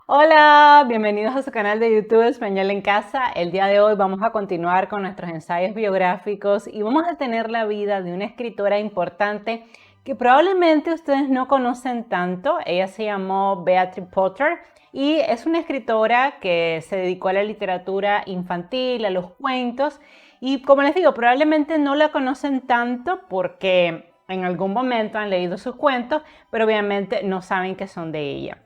Hola, bienvenidos a su canal de YouTube Español en Casa. El día de hoy vamos a continuar con nuestros ensayos biográficos y vamos a tener la vida de una escritora importante que probablemente ustedes no conocen tanto. Ella se llamó Beatrix Potter y es una escritora que se dedicó a la literatura infantil, a los cuentos y como les digo, probablemente no la conocen tanto porque en algún momento han leído sus cuentos, pero obviamente no saben que son de ella.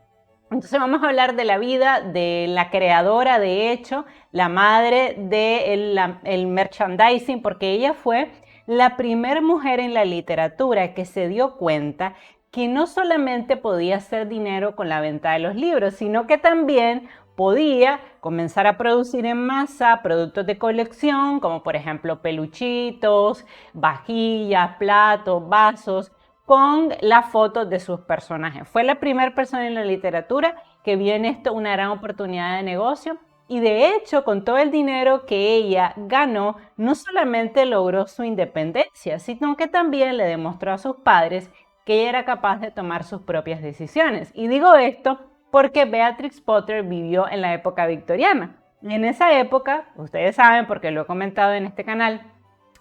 Entonces vamos a hablar de la vida de la creadora, de hecho, la madre del merchandising, porque ella fue la primera mujer en la literatura que se dio cuenta que no solamente podía hacer dinero con la venta de los libros, sino que también podía comenzar a producir en masa productos de colección, como por ejemplo peluchitos, vajillas, platos, vasos, con las fotos de sus personajes. Fue la primera persona en la literatura que vio en esto una gran oportunidad de negocio y de hecho con todo el dinero que ella ganó no solamente logró su independencia, sino que también le demostró a sus padres que ella era capaz de tomar sus propias decisiones. Y digo esto porque Beatrix Potter vivió en la época victoriana. Y en esa época, ustedes saben porque lo he comentado en este canal,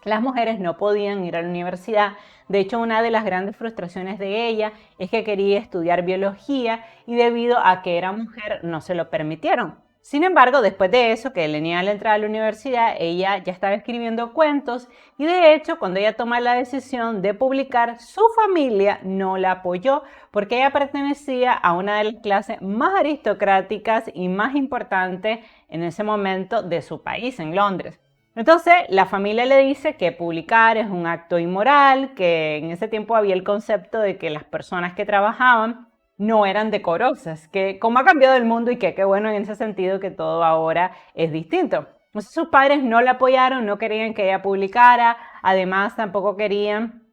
las mujeres no podían ir a la universidad. De hecho, una de las grandes frustraciones de ella es que quería estudiar biología y debido a que era mujer no se lo permitieron. Sin embargo, después de eso, que le niegan la entrada a la universidad, ella ya estaba escribiendo cuentos y de hecho, cuando ella toma la decisión de publicar, su familia no la apoyó porque ella pertenecía a una de las clases más aristocráticas y más importantes en ese momento de su país, en Londres. Entonces, la familia le dice que publicar es un acto inmoral, que en ese tiempo había el concepto de que las personas que trabajaban no eran decorosas, que cómo ha cambiado el mundo y que qué bueno en ese sentido que todo ahora es distinto. Entonces sus padres no la apoyaron, no querían que ella publicara, además tampoco querían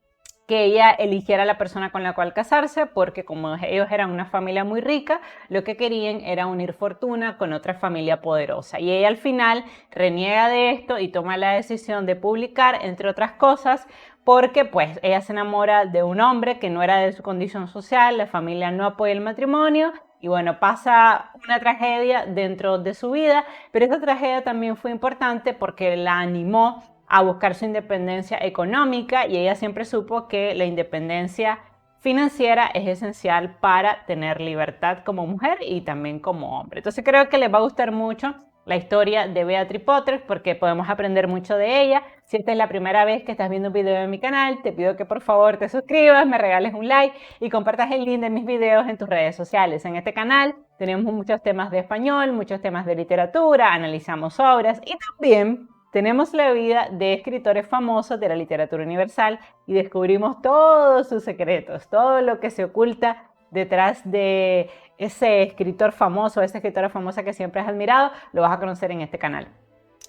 que ella eligiera la persona con la cual casarse, porque como ellos eran una familia muy rica, lo que querían era unir fortuna con otra familia poderosa. Y ella al final reniega de esto y toma la decisión de publicar, entre otras cosas, porque pues ella se enamora de un hombre que no era de su condición social, la familia no apoya el matrimonio y bueno, pasa una tragedia dentro de su vida, pero esa tragedia también fue importante porque la animó a buscar su independencia económica y ella siempre supo que la independencia financiera es esencial para tener libertad como mujer y también como hombre. Entonces creo que les va a gustar mucho la historia de Beatrix Potter porque podemos aprender mucho de ella. Si esta es la primera vez que estás viendo un video en mi canal, te pido que por favor te suscribas, me regales un like y compartas el link de mis videos en tus redes sociales. En este canal tenemos muchos temas de español, muchos temas de literatura, analizamos obras y también tenemos la vida de escritores famosos de la literatura universal y descubrimos todos sus secretos, todo lo que se oculta detrás de ese escritor famoso, esa escritora famosa que siempre has admirado, lo vas a conocer en este canal.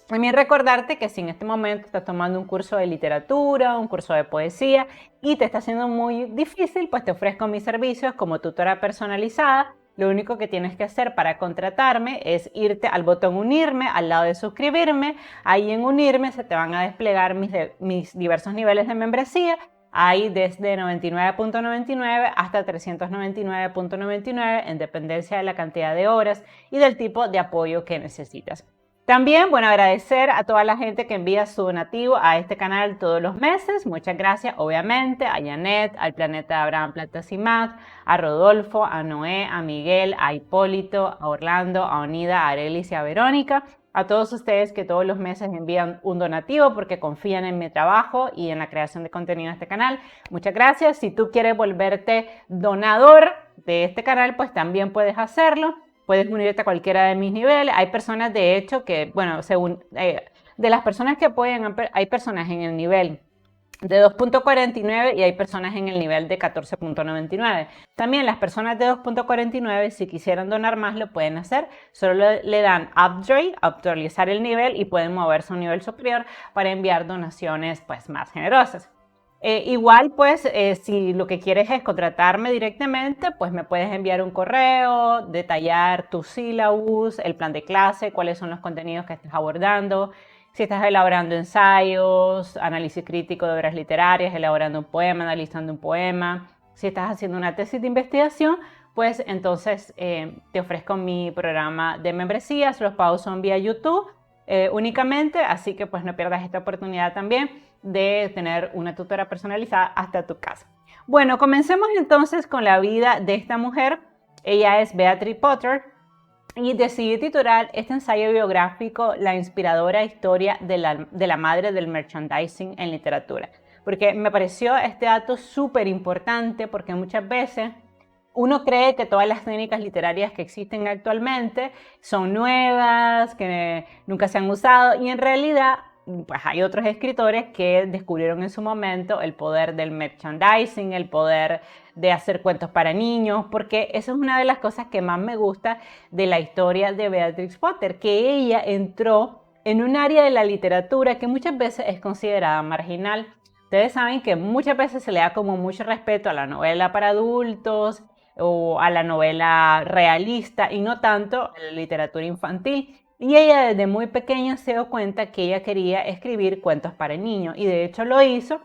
También recordarte que si en este momento estás tomando un curso de literatura, un curso de poesía y te está haciendo muy difícil, pues te ofrezco mis servicios como tutora personalizada. Lo único que tienes que hacer para contratarme es irte al botón unirme, al lado de suscribirme. Ahí en unirme se te van a desplegar mis diversos niveles de membresía. Hay desde 99.99 hasta 399.99 en dependencia de la cantidad de horas y del tipo de apoyo que necesitas. También, bueno, agradecer a toda la gente que envía su donativo a este canal todos los meses. Muchas gracias, obviamente, a Janet, al Planeta Abraham Platas y más, a Rodolfo, a Noé, a Miguel, a Hipólito, a Orlando, a Onida, a Arelis y a Verónica. A todos ustedes que todos los meses envían un donativo porque confían en mi trabajo y en la creación de contenido de este canal. Muchas gracias. Si tú quieres volverte donador de este canal, pues también puedes hacerlo. Puedes unirte a cualquiera de mis niveles. Hay personas, de hecho, que, bueno, según de las personas que apoyan, hay personas en el nivel de 2.49 y hay personas en el nivel de 14.99. También las personas de 2.49, si quisieran donar más, lo pueden hacer. Solo le dan upgrade, actualizar el nivel y pueden moverse a un nivel superior para enviar donaciones pues más generosas. Igual, pues, si lo que quieres es contratarme directamente, pues me puedes enviar un correo, detallar tu syllabus, el plan de clase, cuáles son los contenidos que estás abordando, si estás elaborando ensayos, análisis crítico de obras literarias, elaborando un poema, analizando un poema, si estás haciendo una tesis de investigación, pues entonces te ofrezco mi programa de membresías. Los pagos son vía YouTube únicamente, así que pues no pierdas esta oportunidad también de tener una tutora personalizada hasta tu casa. Bueno, comencemos entonces con la vida de esta mujer. Ella es Beatrix Potter y decidí titular este ensayo biográfico La inspiradora historia de la madre del merchandising en literatura, porque me pareció este dato súper importante, porque muchas veces uno cree que todas las técnicas literarias que existen actualmente son nuevas, que nunca se han usado, y en realidad pues hay otros escritores que descubrieron en su momento el poder del merchandising, el poder de hacer cuentos para niños, porque eso es una de las cosas que más me gusta de la historia de Beatrix Potter, que ella entró en un área de la literatura que muchas veces es considerada marginal. Ustedes saben que muchas veces se le da como mucho respeto a la novela para adultos o a la novela realista y no tanto a la literatura infantil. Y ella desde muy pequeña se dio cuenta que ella quería escribir cuentos para niños y de hecho lo hizo.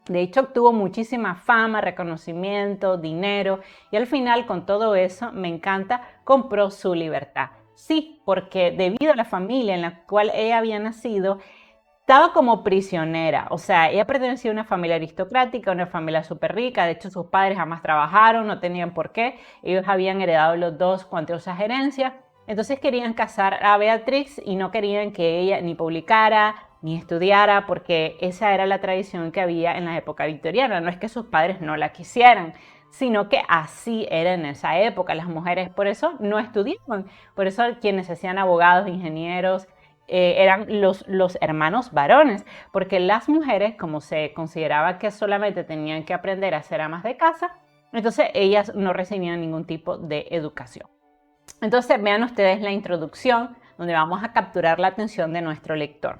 De hecho obtuvo muchísima fama, reconocimiento, dinero y al final con todo eso, me encanta, compró su libertad. Sí, porque debido a la familia en la cual ella había nacido, estaba como prisionera, o sea, ella pertenecía a una familia aristocrática, una familia súper rica, de hecho sus padres jamás trabajaron, no tenían por qué, ellos habían heredado los dos cuantiosas herencias, entonces querían casar a Beatrix y no querían que ella ni publicara, ni estudiara, porque esa era la tradición que había en la época victoriana, no es que sus padres no la quisieran, sino que así era en esa época, las mujeres por eso no estudiaban, por eso quienes hacían abogados, ingenieros, eran los hermanos varones, porque las mujeres, como se consideraba que solamente tenían que aprender a ser amas de casa, entonces ellas no recibían ningún tipo de educación. Entonces vean ustedes la introducción donde vamos a capturar la atención de nuestro lector.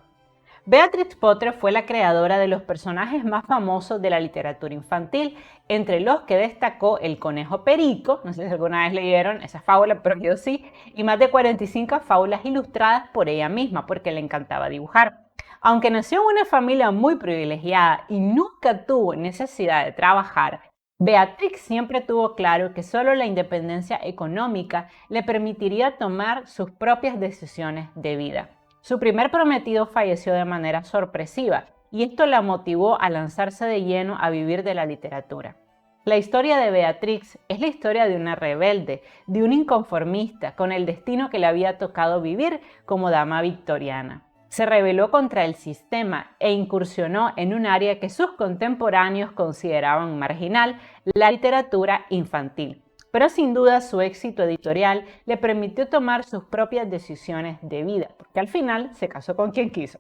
Beatrix Potter fue la creadora de los personajes más famosos de la literatura infantil, entre los que destacó El Conejo Perico, no sé si alguna vez leyeron esa fábula, pero yo sí, y más de 45 fábulas ilustradas por ella misma, porque le encantaba dibujar. Aunque nació en una familia muy privilegiada y nunca tuvo necesidad de trabajar, Beatrix siempre tuvo claro que solo la independencia económica le permitiría tomar sus propias decisiones de vida. Su primer prometido falleció de manera sorpresiva y esto la motivó a lanzarse de lleno a vivir de la literatura. La historia de Beatrix es la historia de una rebelde, de un inconformista con el destino que le había tocado vivir como dama victoriana. Se rebeló contra el sistema e incursionó en un área que sus contemporáneos consideraban marginal, la literatura infantil. Pero sin duda su éxito editorial le permitió tomar sus propias decisiones de vida, porque al final se casó con quien quiso.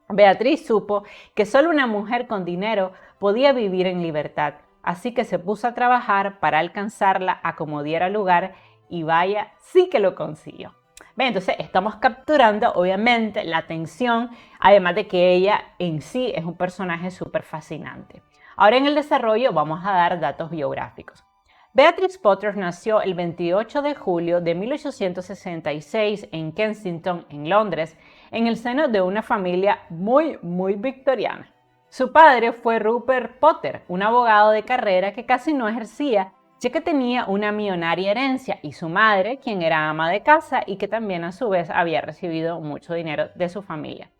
Beatrix supo que solo una mujer con dinero podía vivir en libertad, así que se puso a trabajar para alcanzarla a como diera lugar y vaya, sí que lo consiguió. Bien, entonces estamos capturando obviamente la atención, además de que ella en sí es un personaje súper fascinante. Ahora en el desarrollo vamos a dar datos biográficos. Beatrix Potter nació el 28 de julio de 1866 en Kensington, en Londres, en el seno de una familia muy victoriana. Su padre fue Rupert Potter, un abogado de carrera que casi no ejercía, ya que tenía una millonaria herencia, y su madre, quien era ama de casa y que también a su vez había recibido mucho dinero de su familia.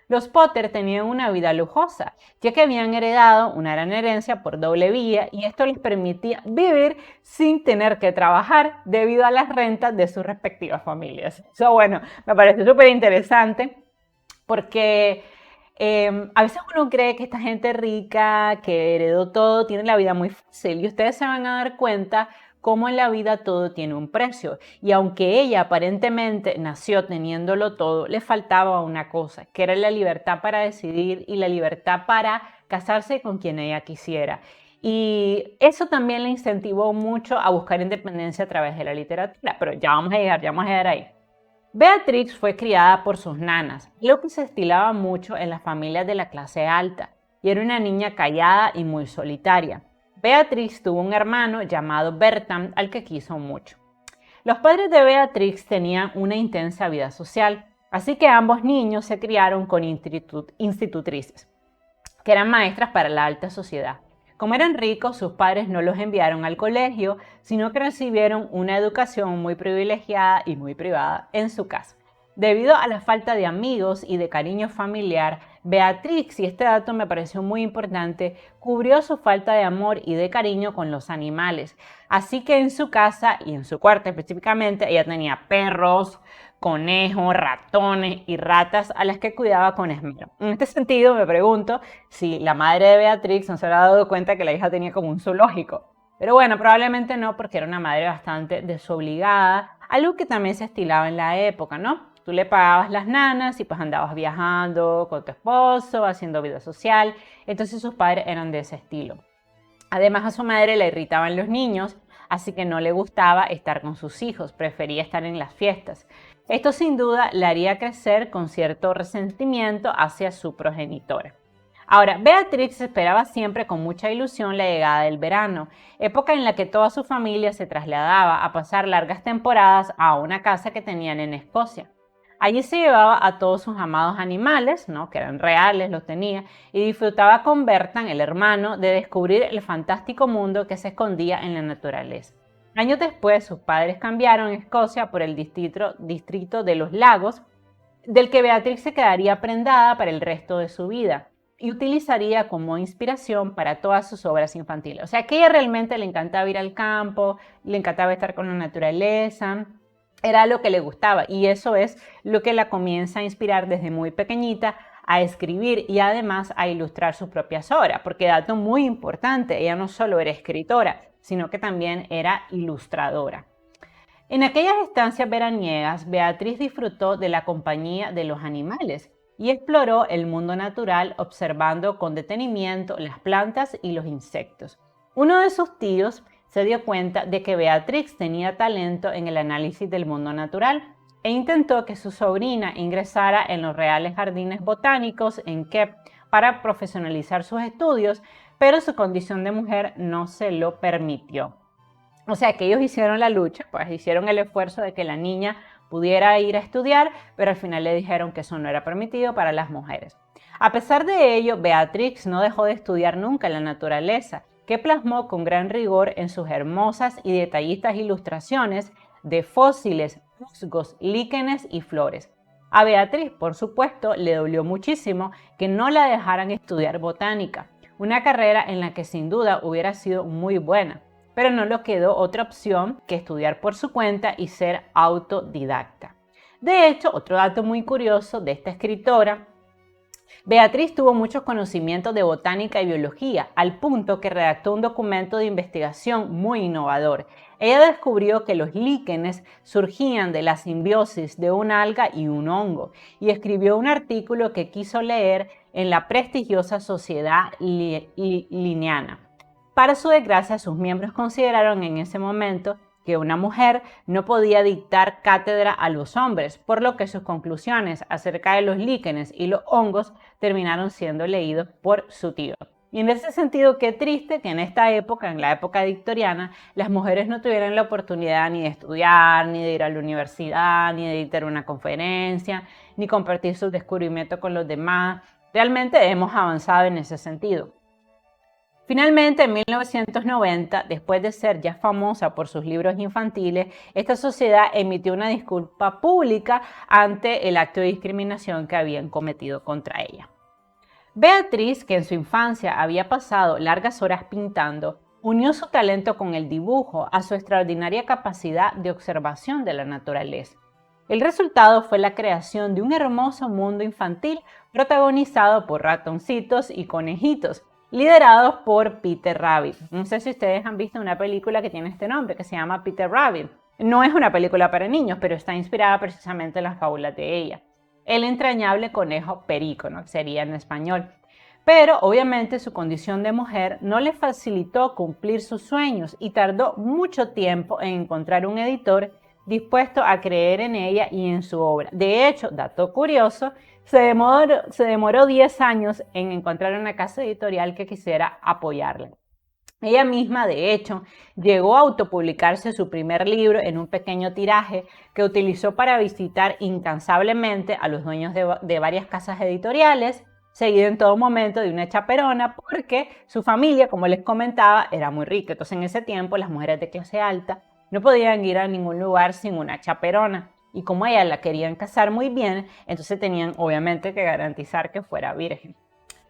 Los Potter tenían una vida lujosa, ya que habían heredado una gran herencia por doble vía y esto les permitía vivir sin tener que trabajar debido a las rentas de sus respectivas familias. Eso, bueno, me parece súper interesante porque a veces uno cree que esta gente rica, que heredó todo, tiene la vida muy fácil y ustedes se van a dar cuenta cómo en la vida todo tiene un precio. Y aunque ella aparentemente nació teniéndolo todo, le faltaba una cosa, que era la libertad para decidir y la libertad para casarse con quien ella quisiera. Y eso también le incentivó mucho a buscar independencia a través de la literatura. Pero ya vamos a llegar ahí. Beatrix fue criada por sus nanas, lo que se estilaba mucho en las familias de la clase alta, y era una niña callada y muy solitaria. Beatrix tuvo un hermano llamado Bertram al que quiso mucho. Los padres de Beatrix tenían una intensa vida social, así que ambos niños se criaron con institutrices, que eran maestras para la alta sociedad. Como eran ricos, sus padres no los enviaron al colegio, sino que recibieron una educación muy privilegiada y muy privada en su casa. Debido a la falta de amigos y de cariño familiar, Beatrix, y este dato me pareció muy importante, cubrió su falta de amor y de cariño con los animales. Así que en su casa y en su cuarto específicamente, ella tenía perros, conejos, ratones y ratas a las que cuidaba con esmero. En este sentido, me pregunto si la madre de Beatrix no se había dado cuenta que la hija tenía como un zoológico. Pero bueno, probablemente no, porque era una madre bastante desobligada, algo que también se estilaba en la época, ¿no? Tú le pagabas las nanas y pues andabas viajando con tu esposo, haciendo vida social. Entonces sus padres eran de ese estilo. Además, a su madre le irritaban los niños, así que no le gustaba estar con sus hijos, prefería estar en las fiestas. Esto sin duda la haría crecer con cierto resentimiento hacia su progenitora. Ahora, Beatrix esperaba siempre con mucha ilusión la llegada del verano, época en la que toda su familia se trasladaba a pasar largas temporadas a una casa que tenían en Escocia. Allí se llevaba a todos sus amados animales, ¿no? Que eran reales, los tenía, y disfrutaba con Bertan, el hermano, de descubrir el fantástico mundo que se escondía en la naturaleza. Años después, sus padres cambiaron Escocia por el distrito de los lagos, del que Beatrix se quedaría prendada para el resto de su vida y utilizaría como inspiración para todas sus obras infantiles. O sea, que a ella realmente le encantaba ir al campo, le encantaba estar con la naturaleza, era lo que le gustaba y eso es lo que la comienza a inspirar desde muy pequeñita a escribir y además a ilustrar sus propias obras, porque dato muy importante, ella no solo era escritora, sino que también era ilustradora. En aquellas estancias veraniegas, Beatriz disfrutó de la compañía de los animales y exploró el mundo natural observando con detenimiento las plantas y los insectos. Uno de sus tíos se dio cuenta de que Beatrix tenía talento en el análisis del mundo natural e intentó que su sobrina ingresara en los Reales Jardines Botánicos en Kep para profesionalizar sus estudios, pero su condición de mujer no se lo permitió. O sea que ellos hicieron la lucha, pues hicieron el esfuerzo de que la niña pudiera ir a estudiar, pero al final le dijeron que eso no era permitido para las mujeres. A pesar de ello, Beatrix no dejó de estudiar nunca la naturaleza, que plasmó con gran rigor en sus hermosas y detallistas ilustraciones de fósiles, musgos, líquenes y flores. A Beatriz, por supuesto, le dolió muchísimo que no la dejaran estudiar botánica, una carrera en la que sin duda hubiera sido muy buena, pero no le quedó otra opción que estudiar por su cuenta y ser autodidacta. De hecho, otro dato muy curioso de esta escritora, Beatriz tuvo muchos conocimientos de botánica y biología, al punto que redactó un documento de investigación muy innovador. Ella descubrió que los líquenes surgían de la simbiosis de una alga y un hongo, y escribió un artículo que quiso leer en la prestigiosa Sociedad Linneana. Para su desgracia, sus miembros consideraron en ese momento que una mujer no podía dictar cátedra a los hombres, por lo que sus conclusiones acerca de los líquenes y los hongos terminaron siendo leídos por su tío. Y en ese sentido, qué triste que en esta época, en la época victoriana, las mujeres no tuvieran la oportunidad ni de estudiar, ni de ir a la universidad, ni de dictar una conferencia, ni compartir sus descubrimientos con los demás. Realmente hemos avanzado en ese sentido. Finalmente, en 1990, después de ser ya famosa por sus libros infantiles, esta sociedad emitió una disculpa pública ante el acto de discriminación que habían cometido contra ella. Beatriz, que en su infancia había pasado largas horas pintando, unió su talento con el dibujo a su extraordinaria capacidad de observación de la naturaleza. El resultado fue la creación de un hermoso mundo infantil protagonizado por ratoncitos y conejitos, liderados por Peter Rabbit. No sé si ustedes han visto una película que tiene este nombre, que se llama Peter Rabbit. No es una película para niños, pero está inspirada precisamente en las fábulas de ella. El entrañable conejo Perico, ¿no? Sería en español. Pero obviamente su condición de mujer no le facilitó cumplir sus sueños y tardó mucho tiempo en encontrar un editor dispuesto a creer en ella y en su obra. De hecho, dato curioso, se demoró 10 años en encontrar una casa editorial que quisiera apoyarla. Ella misma, de hecho, llegó a autopublicarse su primer libro en un pequeño tiraje que utilizó para visitar incansablemente a los dueños de varias casas editoriales, seguido en todo momento de una chaperona porque su familia, como les comentaba, era muy rica. Entonces en ese tiempo las mujeres de clase alta no podían ir a ningún lugar sin una chaperona. Y como a ella la querían casar muy bien, entonces tenían obviamente que garantizar que fuera virgen.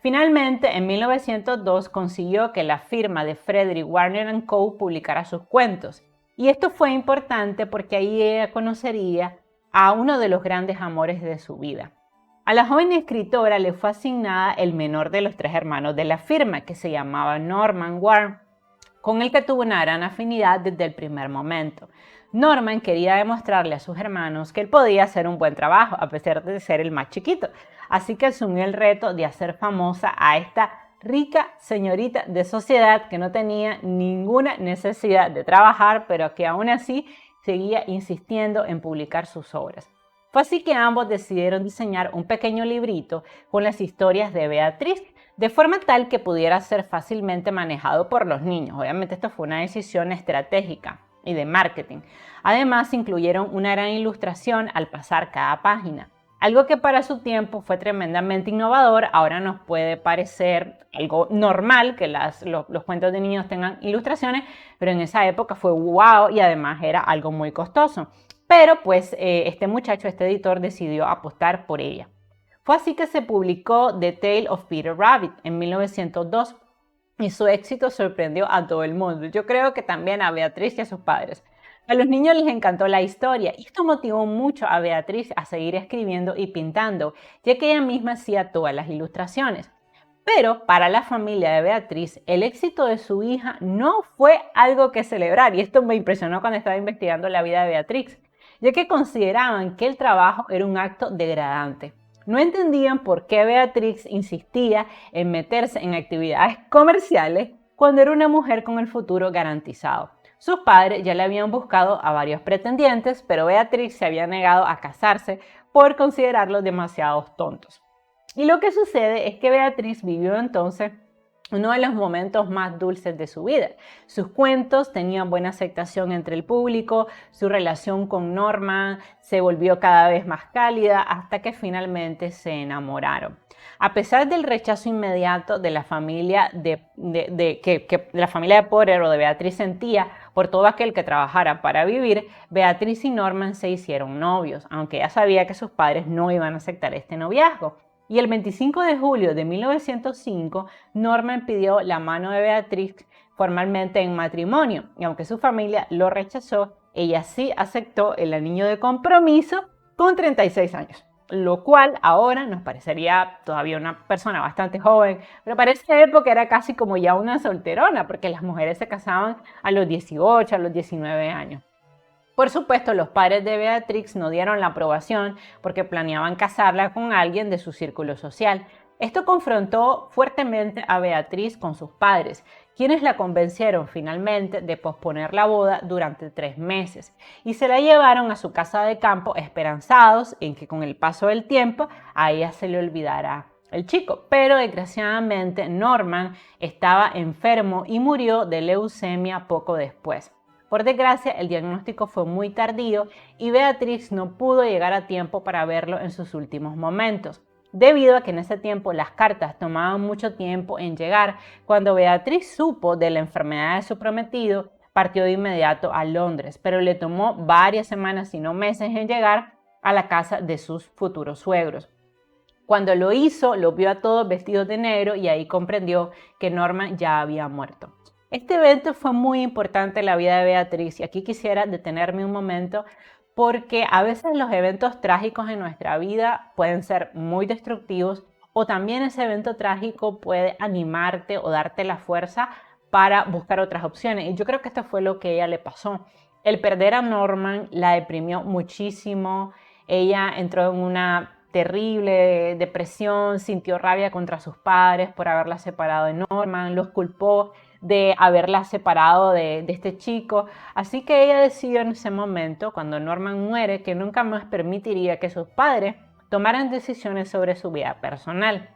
Finalmente, en 1902 consiguió que la firma de Frederick Warner Co. publicara sus cuentos. Y esto fue importante porque ahí ella conocería a uno de los grandes amores de su vida. A la joven escritora le fue asignada el menor de los 3 hermanos de la firma, que se llamaba Norman Warren, con el que tuvo una gran afinidad desde el primer momento. Norman quería demostrarle a sus hermanos que él podía hacer un buen trabajo, a pesar de ser el más chiquito. Así que asumió el reto de hacer famosa a esta rica señorita de sociedad que no tenía ninguna necesidad de trabajar, pero que aún así seguía insistiendo en publicar sus obras. Fue así que ambos decidieron diseñar un pequeño librito con las historias de Beatriz, de forma tal que pudiera ser fácilmente manejado por los niños. Obviamente esto fue una decisión estratégica y de marketing. Además, incluyeron una gran ilustración al pasar cada página. Algo que para su tiempo fue tremendamente innovador. Ahora nos puede parecer algo normal que los cuentos de niños tengan ilustraciones, pero en esa época fue wow y además era algo muy costoso. Pero pues este muchacho, este editor, decidió apostar por ella. Fue así que se publicó The Tale of Peter Rabbit en 1902 y su éxito sorprendió a todo el mundo. Yo creo que también a Beatriz y a sus padres. A los niños les encantó la historia y esto motivó mucho a Beatriz a seguir escribiendo y pintando, ya que ella misma hacía todas las ilustraciones. Pero para la familia de Beatriz, el éxito de su hija no fue algo que celebrar, y esto me impresionó cuando estaba investigando la vida de Beatriz, ya que consideraban que el trabajo era un acto degradante. No entendían por qué Beatriz insistía en meterse en actividades comerciales cuando era una mujer con el futuro garantizado. Sus padres ya le habían buscado a varios pretendientes, pero Beatriz se había negado a casarse por considerarlos demasiado tontos. Y lo que sucede es que Beatriz vivió entonces uno de los momentos más dulces de su vida. Sus cuentos tenían buena aceptación entre el público, su relación con Norman se volvió cada vez más cálida hasta que finalmente se enamoraron. A pesar del rechazo inmediato de la familia que la familia de Potter o de Beatriz sentía por todo aquel que trabajara para vivir, Beatriz y Norman se hicieron novios, aunque ella sabía que sus padres no iban a aceptar este noviazgo. Y el 25 de julio de 1905, Norman pidió la mano de Beatriz formalmente en matrimonio, y aunque su familia lo rechazó, ella sí aceptó el anillo de compromiso con 36 años, lo cual ahora nos parecería todavía una persona bastante joven, pero para esa época era casi como ya una solterona, porque las mujeres se casaban a los 18, a los 19 años. Por supuesto, los padres de Beatriz no dieron la aprobación porque planeaban casarla con alguien de su círculo social. Esto confrontó fuertemente a Beatriz con sus padres, quienes la convencieron finalmente de posponer la boda durante 3 meses y se la llevaron a su casa de campo esperanzados en que con el paso del tiempo a ella se le olvidara el chico. Pero desgraciadamente Norman estaba enfermo y murió de leucemia poco después. Por desgracia, el diagnóstico fue muy tardío y Beatriz no pudo llegar a tiempo para verlo en sus últimos momentos, debido a que en ese tiempo las cartas tomaban mucho tiempo en llegar. Cuando Beatriz supo de la enfermedad de su prometido, partió de inmediato a Londres, pero le tomó varias semanas, si no meses, en llegar a la casa de sus futuros suegros. Cuando lo hizo, lo vio a todos vestidos de negro y ahí comprendió que Norman ya había muerto. Este evento fue muy importante en la vida de Beatriz y aquí quisiera detenerme un momento porque a veces los eventos trágicos en nuestra vida pueden ser muy destructivos o también ese evento trágico puede animarte o darte la fuerza para buscar otras opciones. Y yo creo que esto fue lo que a ella le pasó. El perder a Norman la deprimió muchísimo. Ella entró en una terrible depresión, sintió rabia contra sus padres por haberla separado de Norman, los culpó de haberla separado de este chico. Así que ella decidió en ese momento, cuando Norman muere, que nunca más permitiría que sus padres tomaran decisiones sobre su vida personal.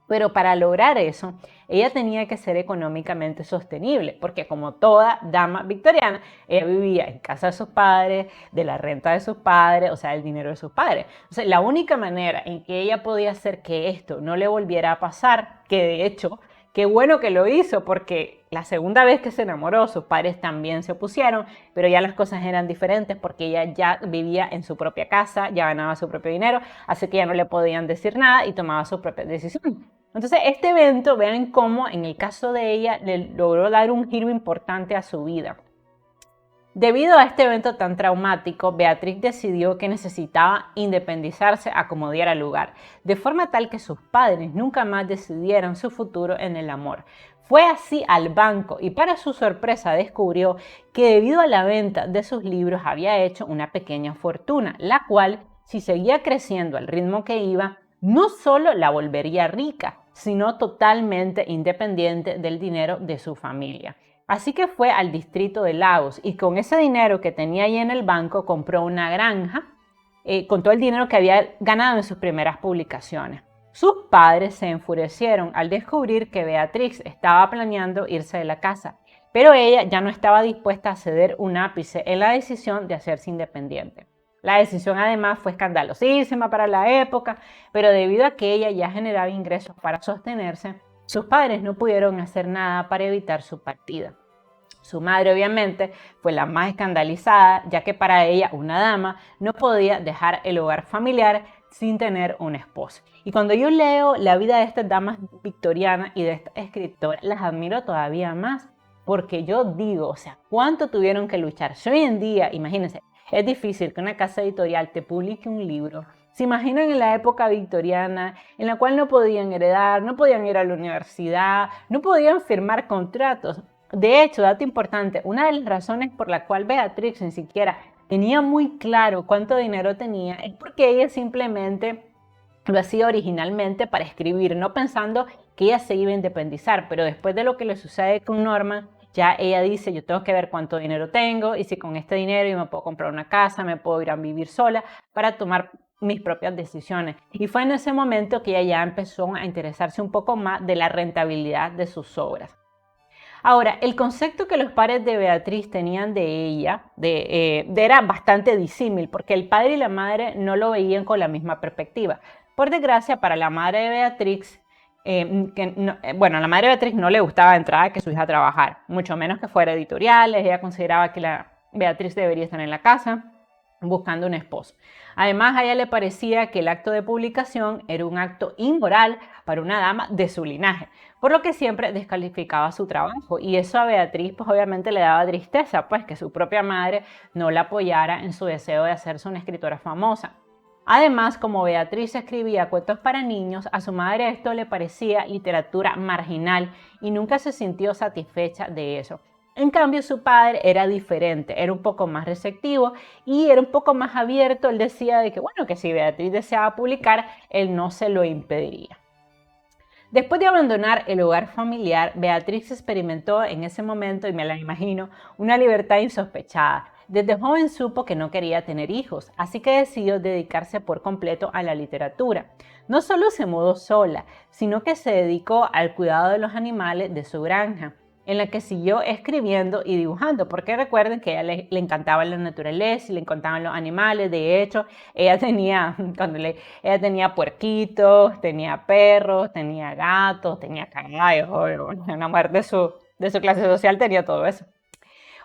Pero para lograr eso, ella tenía que ser económicamente sostenible, porque como toda dama victoriana, ella vivía en casa de sus padres, de la renta de sus padres, o sea, el dinero de sus padres. Entonces, la única manera en que ella podía hacer que esto no le volviera a pasar, que de hecho, qué bueno que lo hizo, porque la segunda vez que se enamoró, sus padres también se opusieron, pero ya las cosas eran diferentes porque ella ya vivía en su propia casa, ya ganaba su propio dinero, así que ya no le podían decir nada y tomaba sus propias decisiones. Entonces, este evento, vean cómo en el caso de ella le logró dar un giro importante a su vida. Debido a este evento tan traumático, Beatriz decidió que necesitaba independizarse a como diera lugar, de forma tal que sus padres nunca más decidieran su futuro en el amor. Fue así al banco y para su sorpresa descubrió que debido a la venta de sus libros había hecho una pequeña fortuna, la cual, si seguía creciendo al ritmo que iba, no solo la volvería rica, sino totalmente independiente del dinero de su familia. Así que fue al distrito de Lagos y con ese dinero que tenía ahí en el banco compró una granja con todo el dinero que había ganado en sus primeras publicaciones. Sus padres se enfurecieron al descubrir que Beatriz estaba planeando irse de la casa, pero ella ya no estaba dispuesta a ceder un ápice en la decisión de hacerse independiente. La decisión además fue escandalosísima para la época, pero debido a que ella ya generaba ingresos para sostenerse, sus padres no pudieron hacer nada para evitar su partida. Su madre obviamente fue la más escandalizada, ya que para ella una dama no podía dejar el hogar familiar sin tener un esposo. Y cuando yo leo la vida de estas damas victorianas y de estas escritoras, las admiro todavía más, porque yo digo, o sea, ¿cuánto tuvieron que luchar? Si hoy en día, imagínense, es difícil que una casa editorial te publique un libro. ¿Se imaginan en la época victoriana en la cual no podían heredar, no podían ir a la universidad, no podían firmar contratos? De hecho, dato importante, una de las razones por la cual Beatriz ni siquiera tenía muy claro cuánto dinero tenía es porque ella simplemente lo hacía originalmente para escribir, no pensando que ella se iba a independizar, pero después de lo que le sucede con Norman, ya ella dice, yo tengo que ver cuánto dinero tengo y si con este dinero yo me puedo comprar una casa, me puedo ir a vivir sola para tomar mis propias decisiones. Y fue en ese momento que ella ya empezó a interesarse un poco más de la rentabilidad de sus obras. Ahora, el concepto que los padres de Beatriz tenían de ella era bastante disímil, porque el padre y la madre no lo veían con la misma perspectiva. Por desgracia, para la madre de Beatriz, a la madre de Beatriz no le gustaba de entrada que su hija trabajara, mucho menos que fuera editorial. Ella consideraba que la Beatriz debería estar en la casa buscando un esposo. Además, a ella le parecía que el acto de publicación era un acto inmoral para una dama de su linaje, por lo que siempre descalificaba su trabajo. Y eso a Beatriz, pues obviamente le daba tristeza, pues que su propia madre no la apoyara en su deseo de hacerse una escritora famosa. Además, como Beatriz escribía cuentos para niños, a su madre esto le parecía literatura marginal y nunca se sintió satisfecha de eso. En cambio, su padre era diferente, era un poco más receptivo y era un poco más abierto. Él decía de que, bueno, que si Beatriz deseaba publicar, él no se lo impediría. Después de abandonar el hogar familiar, Beatriz experimentó en ese momento, y me la imagino, una libertad insospechada. Desde joven supo que no quería tener hijos, así que decidió dedicarse por completo a la literatura. No solo se mudó sola, sino que se dedicó al cuidado de los animales de su granja, en la que siguió escribiendo y dibujando, porque recuerden que a ella le encantaba la naturaleza y le encantaban los animales. De hecho, ella tenía puerquitos, tenía perros, tenía gatos, tenía caballos. Una mujer de su clase social tenía todo eso.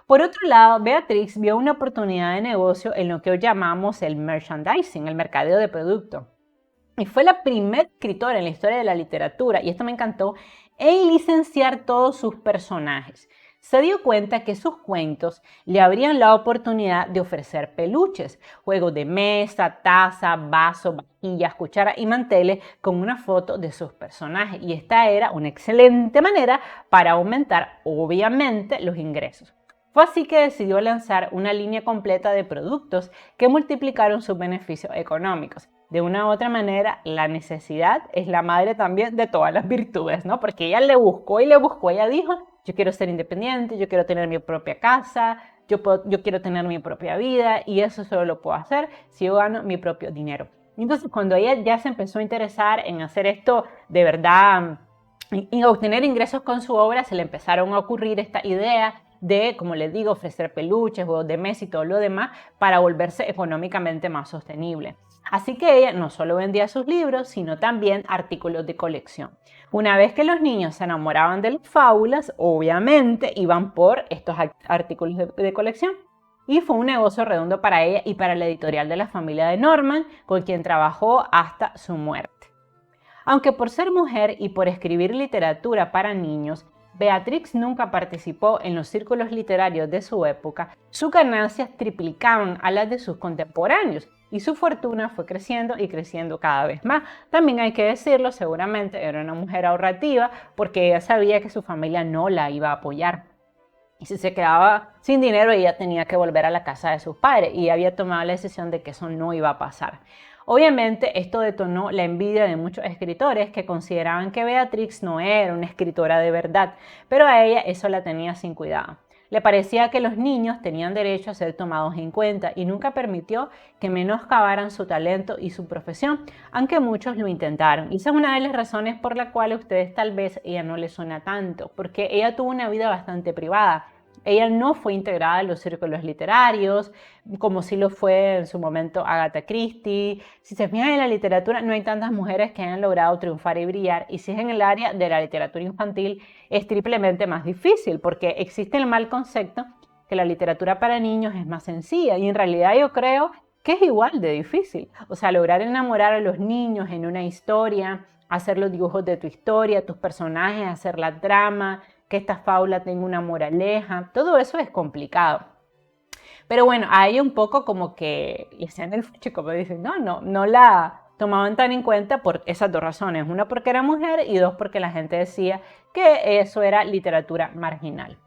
Por otro lado, Beatriz vio una oportunidad de negocio en lo que hoy llamamos el merchandising, el mercadeo de productos. Y fue la primera escritora en la historia de la literatura, y esto me encantó, en licenciar todos sus personajes. Se dio cuenta que sus cuentos le abrían la oportunidad de ofrecer peluches, juegos de mesa, taza, vasos, vajillas, cucharas y manteles con una foto de sus personajes. Y esta era una excelente manera para aumentar, obviamente, los ingresos. Fue así que decidió lanzar una línea completa de productos que multiplicaron sus beneficios económicos. De una u otra manera, la necesidad es la madre también de todas las virtudes, ¿no? Porque ella le buscó y le buscó. Ella dijo, yo quiero ser independiente, yo quiero tener mi propia casa, yo quiero tener mi propia vida y eso solo lo puedo hacer si yo gano mi propio dinero. Entonces, cuando ella ya se empezó a interesar en hacer esto de verdad y obtener ingresos con su obra, se le empezaron a ocurrir esta idea de, como les digo, ofrecer peluches, juegos de mesa y todo lo demás para volverse económicamente más sostenible. Así que ella no solo vendía sus libros, sino también artículos de colección. Una vez que los niños se enamoraban de las fábulas, obviamente iban por estos artículos de colección. Y fue un negocio redondo para ella y para la editorial de la familia de Norman, con quien trabajó hasta su muerte. Aunque por ser mujer y por escribir literatura para niños, Beatrix nunca participó en los círculos literarios de su época, sus ganancias triplicaban a las de sus contemporáneos y su fortuna fue creciendo y creciendo cada vez más. También hay que decirlo, seguramente era una mujer ahorrativa porque ella sabía que su familia no la iba a apoyar. Y si se quedaba sin dinero, ella tenía que volver a la casa de sus padres y había tomado la decisión de que eso no iba a pasar. Obviamente, esto detonó la envidia de muchos escritores que consideraban que Beatrix no era una escritora de verdad, pero a ella eso la tenía sin cuidado. Le parecía que los niños tenían derecho a ser tomados en cuenta y nunca permitió que menoscabaran su talento y su profesión, aunque muchos lo intentaron. Y esa es una de las razones por la cual a ustedes tal vez ella no les suena tanto, porque ella tuvo una vida bastante privada. Ella no fue integrada en los círculos literarios, como sí lo fue en su momento Agatha Christie. Si se fijan en la literatura, no hay tantas mujeres que hayan logrado triunfar y brillar. Y si es en el área de la literatura infantil, es triplemente más difícil, porque existe el mal concepto que la literatura para niños es más sencilla. Y en realidad yo creo que es igual de difícil. O sea, lograr enamorar a los niños en una historia, hacer los dibujos de tu historia, tus personajes, hacer la trama, que esta fábula tenga una moraleja, todo eso es complicado. Pero bueno, hay un poco como que le hacían el fuchi, como dicen, no la tomaban tan en cuenta por esas dos razones. Una porque era mujer y dos porque la gente decía que eso era literatura marginal.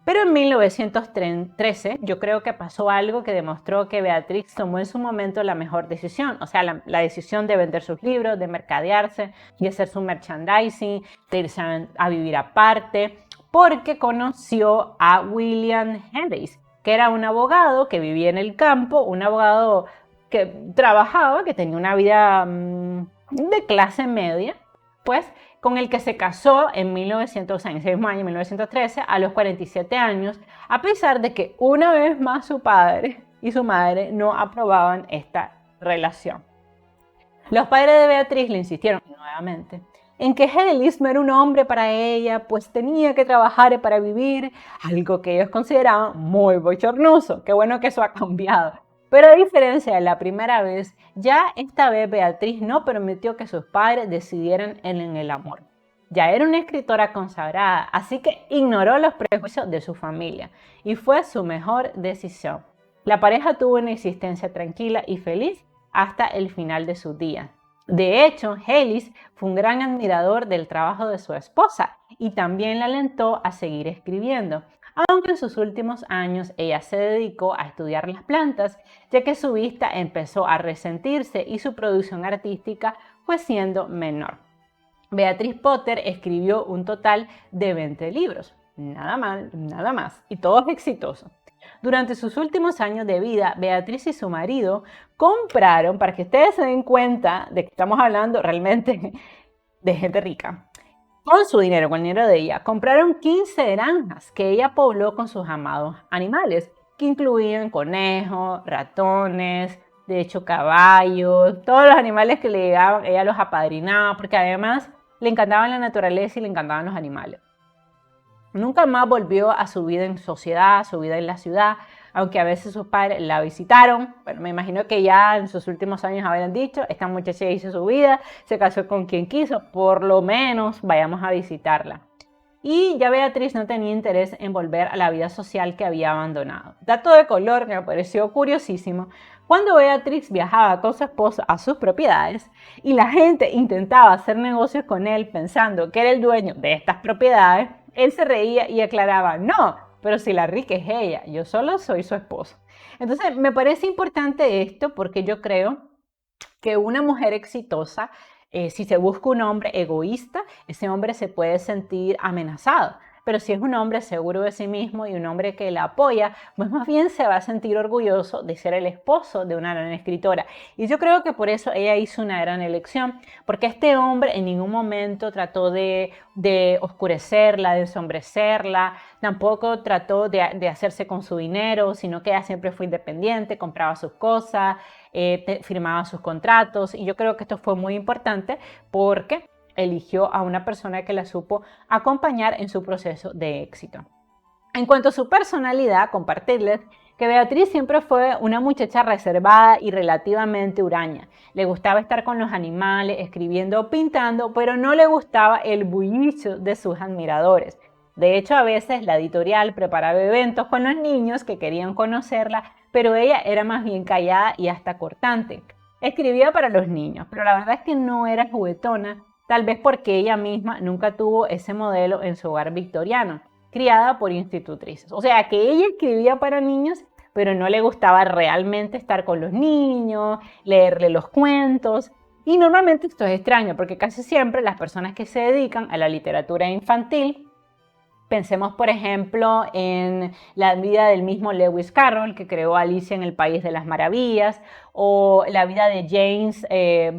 Pero en 1913 yo creo que pasó algo que demostró que Beatrix tomó en su momento la mejor decisión, o sea, la decisión de vender sus libros, de mercadearse, de hacer su merchandising, de irse a vivir aparte, porque conoció a William Henrys, que era un abogado que vivía en el campo, un abogado que trabajaba, que tenía una vida de clase media, pues con el que se casó en 1913, a los 47 años, a pesar de que una vez más su padre y su madre no aprobaban esta relación. Los padres de Beatriz le insistieron nuevamente en que Henrys no era un hombre para ella, pues tenía que trabajar para vivir, algo que ellos consideraban muy bochornoso. Qué bueno que eso ha cambiado. Pero a diferencia de la primera vez, ya esta vez Beatriz no permitió que sus padres decidieran en el amor. Ya era una escritora consagrada, así que ignoró los prejuicios de su familia y fue su mejor decisión. La pareja tuvo una existencia tranquila y feliz hasta el final de sus días. De hecho, Henrys fue un gran admirador del trabajo de su esposa y también la alentó a seguir escribiendo, aunque en sus últimos años ella se dedicó a estudiar las plantas, ya que su vista empezó a resentirse y su producción artística fue siendo menor. Beatriz Potter escribió un total de 20 libros, nada más, y todos exitosos. Durante sus últimos años de vida, Beatriz y su marido compraron, para que ustedes se den cuenta de que estamos hablando realmente de gente rica, con su dinero, con el dinero de ella, compraron 15 granjas que ella pobló con sus amados animales, que incluían conejos, ratones, de hecho caballos, todos los animales que le llegaban, ella los apadrinaba, porque además le encantaban la naturaleza y le encantaban los animales. Nunca más volvió a su vida en sociedad, a su vida en la ciudad, aunque a veces sus padres la visitaron. Bueno, me imagino que ya en sus últimos años habían dicho, esta muchacha hizo su vida, se casó con quien quiso, por lo menos vayamos a visitarla. Y ya Beatriz no tenía interés en volver a la vida social que había abandonado. Dato de color que me pareció curiosísimo: cuando Beatrix viajaba con su esposo a sus propiedades y la gente intentaba hacer negocios con él pensando que era el dueño de estas propiedades, él se reía y aclaraba, no, pero si la rica es ella, yo solo soy su esposo. Entonces me parece importante esto porque yo creo que una mujer exitosa, si se busca un hombre egoísta, ese hombre se puede sentir amenazado. pero si es un hombre seguro de sí mismo y un hombre que la apoya, pues más bien se va a sentir orgulloso de ser el esposo de una gran escritora. Y yo creo que por eso ella hizo una gran elección, porque este hombre en ningún momento trató de oscurecerla, de ensombrecerla, tampoco trató de hacerse con su dinero, sino que ella siempre fue independiente, compraba sus cosas, firmaba sus contratos, y yo creo que esto fue muy importante porque eligió a una persona que la supo acompañar en su proceso de éxito. En cuanto a su personalidad, compartirles que Beatriz siempre fue una muchacha reservada y relativamente huraña. Le gustaba estar con los animales, escribiendo o pintando, pero no le gustaba el bullicio de sus admiradores. De hecho, a veces la editorial preparaba eventos con los niños que querían conocerla, pero ella era más bien callada y hasta cortante. Escribía para los niños, pero la verdad es que no era juguetona, tal vez porque ella misma nunca tuvo ese modelo en su hogar victoriano, criada por institutrices. O sea, que ella escribía para niños, pero no le gustaba realmente estar con los niños, leerle los cuentos. Y normalmente esto es extraño, porque casi siempre las personas que se dedican a la literatura infantil, pensemos por ejemplo en la vida del mismo Lewis Carroll, que creó Alicia en el País de las Maravillas, o la vida de James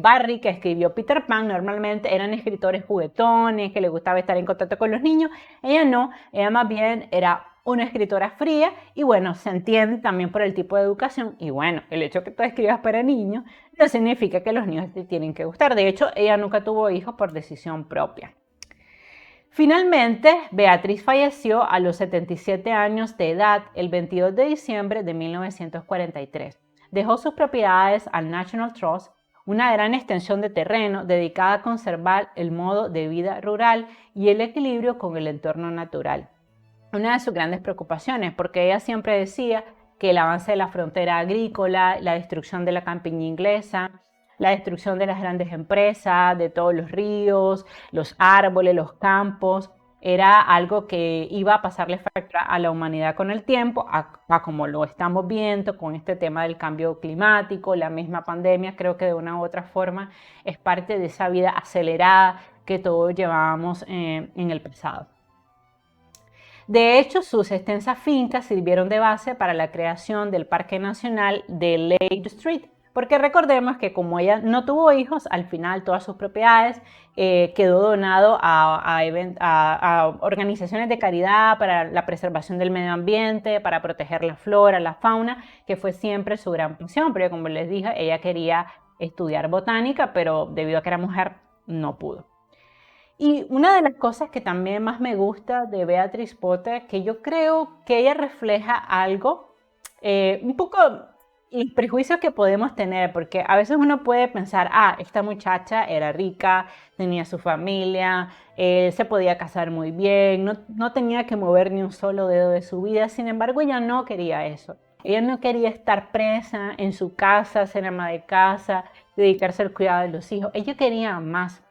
Barrie, que escribió Peter Pan. Normalmente eran escritores juguetones, que les gustaba estar en contacto con los niños. Ella no, ella más bien era una escritora fría, y bueno, se entiende también por el tipo de educación. Y bueno, el hecho de que tú escribas para niños no significa que los niños te tienen que gustar. De hecho, ella nunca tuvo hijos por decisión propia. Finalmente, Beatriz falleció a los 77 años de edad el 22 de diciembre de 1943. Dejó sus propiedades al National Trust, una gran extensión de terreno dedicada a conservar el modo de vida rural y el equilibrio con el entorno natural. Una de sus grandes preocupaciones, porque ella siempre decía que el avance de la frontera agrícola, la destrucción de la campiña inglesa, la destrucción de las grandes empresas, de todos los ríos, los árboles, los campos, era algo que iba a pasarle factura a la humanidad con el tiempo, a como lo estamos viendo con este tema del cambio climático, la misma pandemia. Creo que de una u otra forma es parte de esa vida acelerada que todos llevábamos en el pasado. De hecho, sus extensas fincas sirvieron de base para la creación del Parque Nacional de Lake Street, porque recordemos que como ella no tuvo hijos, al final todas sus propiedades quedó donado a organizaciones de caridad para la preservación del medio ambiente, para proteger la flora, la fauna, que fue siempre su gran pasión. Pero como les dije, ella quería estudiar botánica, pero debido a que era mujer no pudo. Y una de las cosas que también más me gusta de Beatrice Potter, que yo creo que ella refleja algo, un poco los prejuicios que podemos tener, porque a veces uno puede pensar, esta muchacha era rica, tenía su familia, se podía casar muy bien, no tenía que mover ni un solo dedo de su vida. Sin embargo, ella no quería eso. Ella no quería estar presa en su casa, ser ama de casa, dedicarse al cuidado de los hijos. Ella quería más.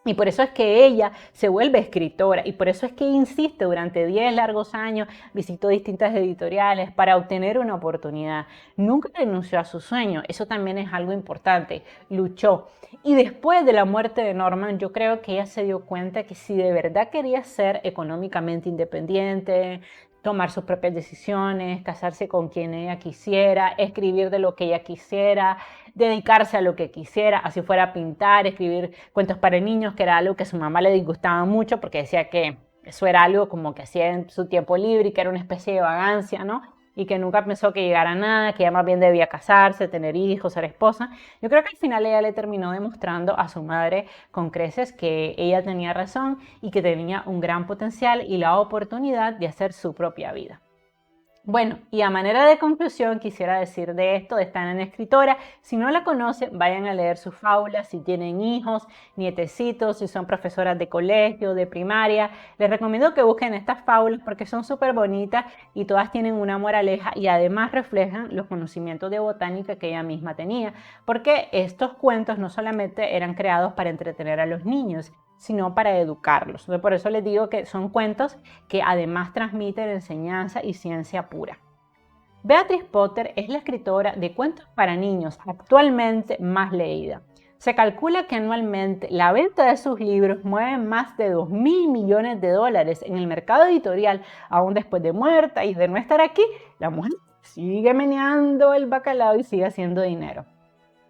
Y por eso es que ella se vuelve escritora, y por eso es que insiste durante 10 largos años, visitó distintas editoriales para obtener una oportunidad. Nunca renunció a su sueño, eso también es algo importante, luchó. Y después de la muerte de Norman, yo creo que ella se dio cuenta que si de verdad quería ser económicamente independiente, tomar sus propias decisiones, casarse con quien ella quisiera, escribir de lo que ella quisiera, dedicarse a lo que quisiera, así fuera a pintar, escribir cuentos para niños, que era algo que a su mamá le disgustaba mucho porque decía que eso era algo como que hacía en su tiempo libre y que era una especie de vagancia, ¿no? Y que nunca pensó que llegara a nada, que ella más bien debía casarse, tener hijos, ser esposa. Yo creo que al final ella le terminó demostrando a su madre con creces que ella tenía razón y que tenía un gran potencial y la oportunidad de hacer su propia vida. Bueno, y a manera de conclusión quisiera decir de esto, de esta gran escritora: si no la conocen, vayan a leer sus fábulas. Si tienen hijos, nietecitos, si son profesoras de colegio, de primaria, les recomiendo que busquen estas fábulas porque son súper bonitas y todas tienen una moraleja, y además reflejan los conocimientos de botánica que ella misma tenía, porque estos cuentos no solamente eran creados para entretener a los niños, sino para educarlos. Entonces, por eso les digo que son cuentos que además transmiten enseñanza y ciencia pura. Beatrice Potter es la escritora de cuentos para niños actualmente más leída. Se calcula que anualmente la venta de sus libros mueve más de 2.000 millones de dólares en el mercado editorial. Aún después de muerta y de no estar aquí, la mujer sigue meneando el bacalao y sigue haciendo dinero.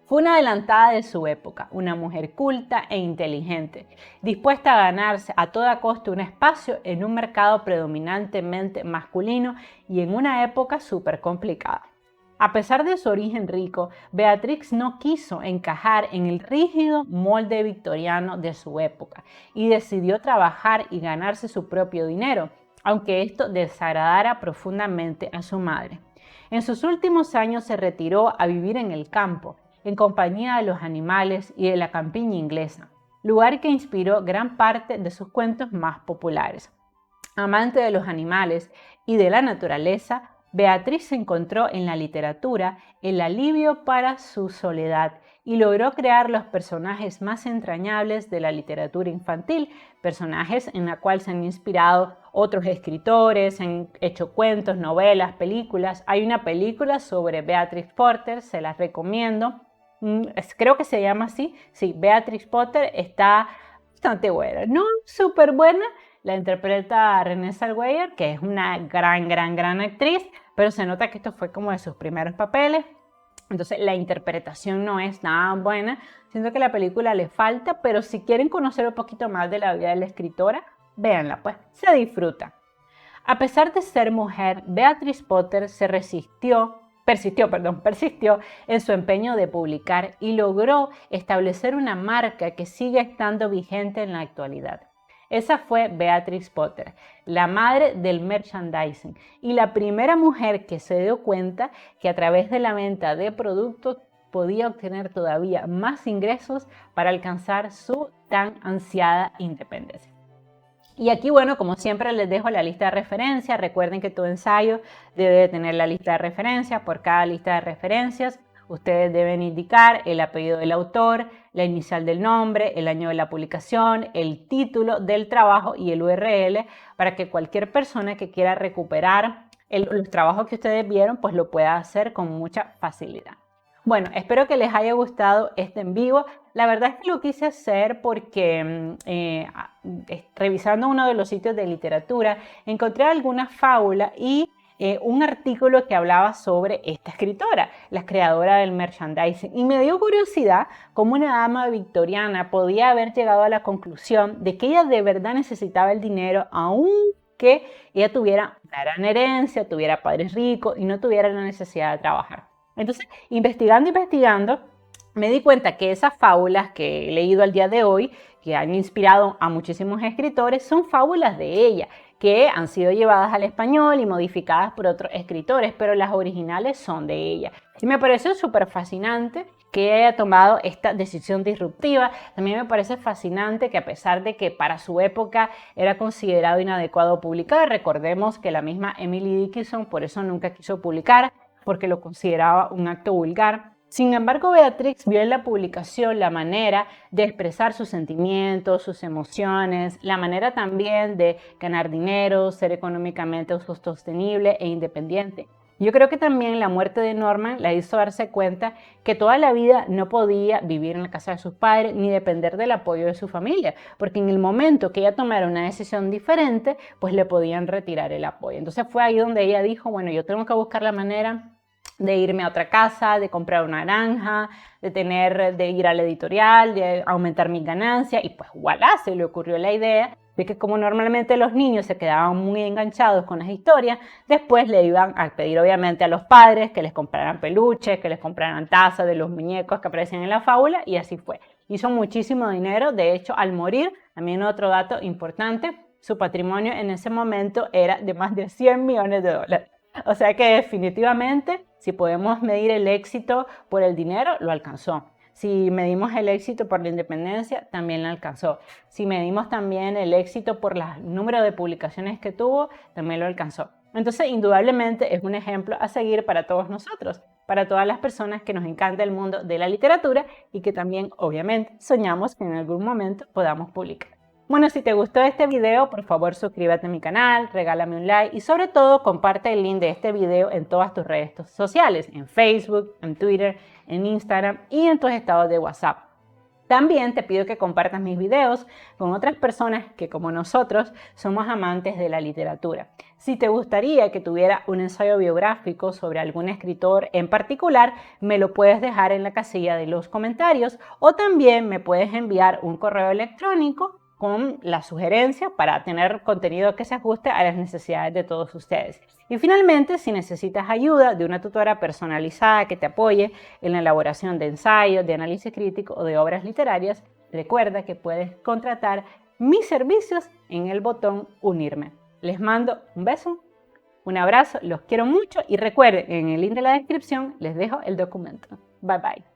Fue una adelantada de su época, una mujer culta e inteligente, dispuesta a ganarse a toda costa un espacio en un mercado predominantemente masculino y en una época súper complicada. A pesar de su origen rico, Beatrix no quiso encajar en el rígido molde victoriano de su época y decidió trabajar y ganarse su propio dinero, aunque esto desagradara profundamente a su madre. En sus últimos años se retiró a vivir en el campo, en compañía de los animales y de la campiña inglesa, lugar que inspiró gran parte de sus cuentos más populares. Amante de los animales y de la naturaleza, Beatriz encontró en la literatura el alivio para su soledad y logró crear los personajes más entrañables de la literatura infantil, personajes en la cual se han inspirado otros escritores, han hecho cuentos, novelas, películas. Hay una película sobre Beatrix Potter, se las recomiendo. Creo que se llama así. Sí, Beatrix Potter, está bastante buena. No súper buena, la interpreta Renée Zellweger, que es una gran actriz, pero se nota que esto fue como de sus primeros papeles. Entonces la interpretación no es nada buena. Siento que la película le falta, pero si quieren conocer un poquito más de la vida de la escritora, véanla, pues se disfruta. A pesar de ser mujer, Beatrix Potter persistió en su empeño de publicar y logró establecer una marca que sigue estando vigente en la actualidad. Esa fue Beatrix Potter, la madre del merchandising y la primera mujer que se dio cuenta que a través de la venta de productos podía obtener todavía más ingresos para alcanzar su tan ansiada independencia. Y aquí, bueno, como siempre les dejo la lista de referencias. Recuerden que todo ensayo debe tener la lista de referencias. Por cada lista de referencias, ustedes deben indicar el apellido del autor, la inicial del nombre, el año de la publicación, el título del trabajo y el URL para que cualquier persona que quiera recuperar los trabajos que ustedes vieron, pues lo pueda hacer con mucha facilidad. Bueno, espero que les haya gustado este en vivo. La verdad es que lo quise hacer porque revisando uno de los sitios de literatura encontré alguna fábula y un artículo que hablaba sobre esta escritora, la creadora del merchandising. Y me dio curiosidad cómo una dama victoriana podía haber llegado a la conclusión de que ella de verdad necesitaba el dinero aunque ella tuviera una gran herencia, tuviera padres ricos y no tuviera la necesidad de trabajar. Entonces, investigando, me di cuenta que esas fábulas que he leído al día de hoy, que han inspirado a muchísimos escritores, son fábulas de ella, que han sido llevadas al español y modificadas por otros escritores, pero las originales son de ella. Y me pareció súper fascinante que haya tomado esta decisión disruptiva. También me parece fascinante que a pesar de que para su época era considerado inadecuado publicar, recordemos que la misma Emily Dickinson por eso nunca quiso publicar, porque lo consideraba un acto vulgar. Sin embargo, Beatrix vio en la publicación la manera de expresar sus sentimientos, sus emociones, la manera también de ganar dinero, ser económicamente autosostenible e independiente. Yo creo que también la muerte de Norman la hizo darse cuenta que toda la vida no podía vivir en la casa de sus padres ni depender del apoyo de su familia, porque en el momento que ella tomara una decisión diferente, pues le podían retirar el apoyo. Entonces fue ahí donde ella dijo, bueno, yo tengo que buscar la manera de irme a otra casa, de comprar una granja, de ir a la editorial, de aumentar mis ganancias y pues voilà, se le ocurrió la idea de que como normalmente los niños se quedaban muy enganchados con las historias, después le iban a pedir obviamente a los padres que les compraran peluches, que les compraran tazas de los muñecos que aparecían en la fábula y así fue. Hizo muchísimo dinero, de hecho al morir, también otro dato importante, su patrimonio en ese momento era de más de 100 millones de dólares. O sea que definitivamente, si podemos medir el éxito por el dinero, lo alcanzó. Si medimos el éxito por la independencia, también lo alcanzó. Si medimos también el éxito por el número de publicaciones que tuvo, también lo alcanzó. Entonces, indudablemente es un ejemplo a seguir para todos nosotros, para todas las personas que nos encanta el mundo de la literatura y que también, obviamente, soñamos que en algún momento podamos publicar. Bueno, si te gustó este video, por favor suscríbete a mi canal, regálame un like y sobre todo comparte el link de este video en todas tus redes sociales, en Facebook, en Twitter, en Instagram y en tus estados de WhatsApp. También te pido que compartas mis videos con otras personas que, como nosotros, somos amantes de la literatura. Si te gustaría que tuviera un ensayo biográfico sobre algún escritor en particular, me lo puedes dejar en la casilla de los comentarios o también me puedes enviar un correo electrónico con la sugerencia para tener contenido que se ajuste a las necesidades de todos ustedes. Y finalmente, si necesitas ayuda de una tutora personalizada que te apoye en la elaboración de ensayos, de análisis crítico o de obras literarias, recuerda que puedes contratar mis servicios en el botón Unirme. Les mando un beso, un abrazo, los quiero mucho y recuerden, en el link de la descripción les dejo el documento. Bye bye.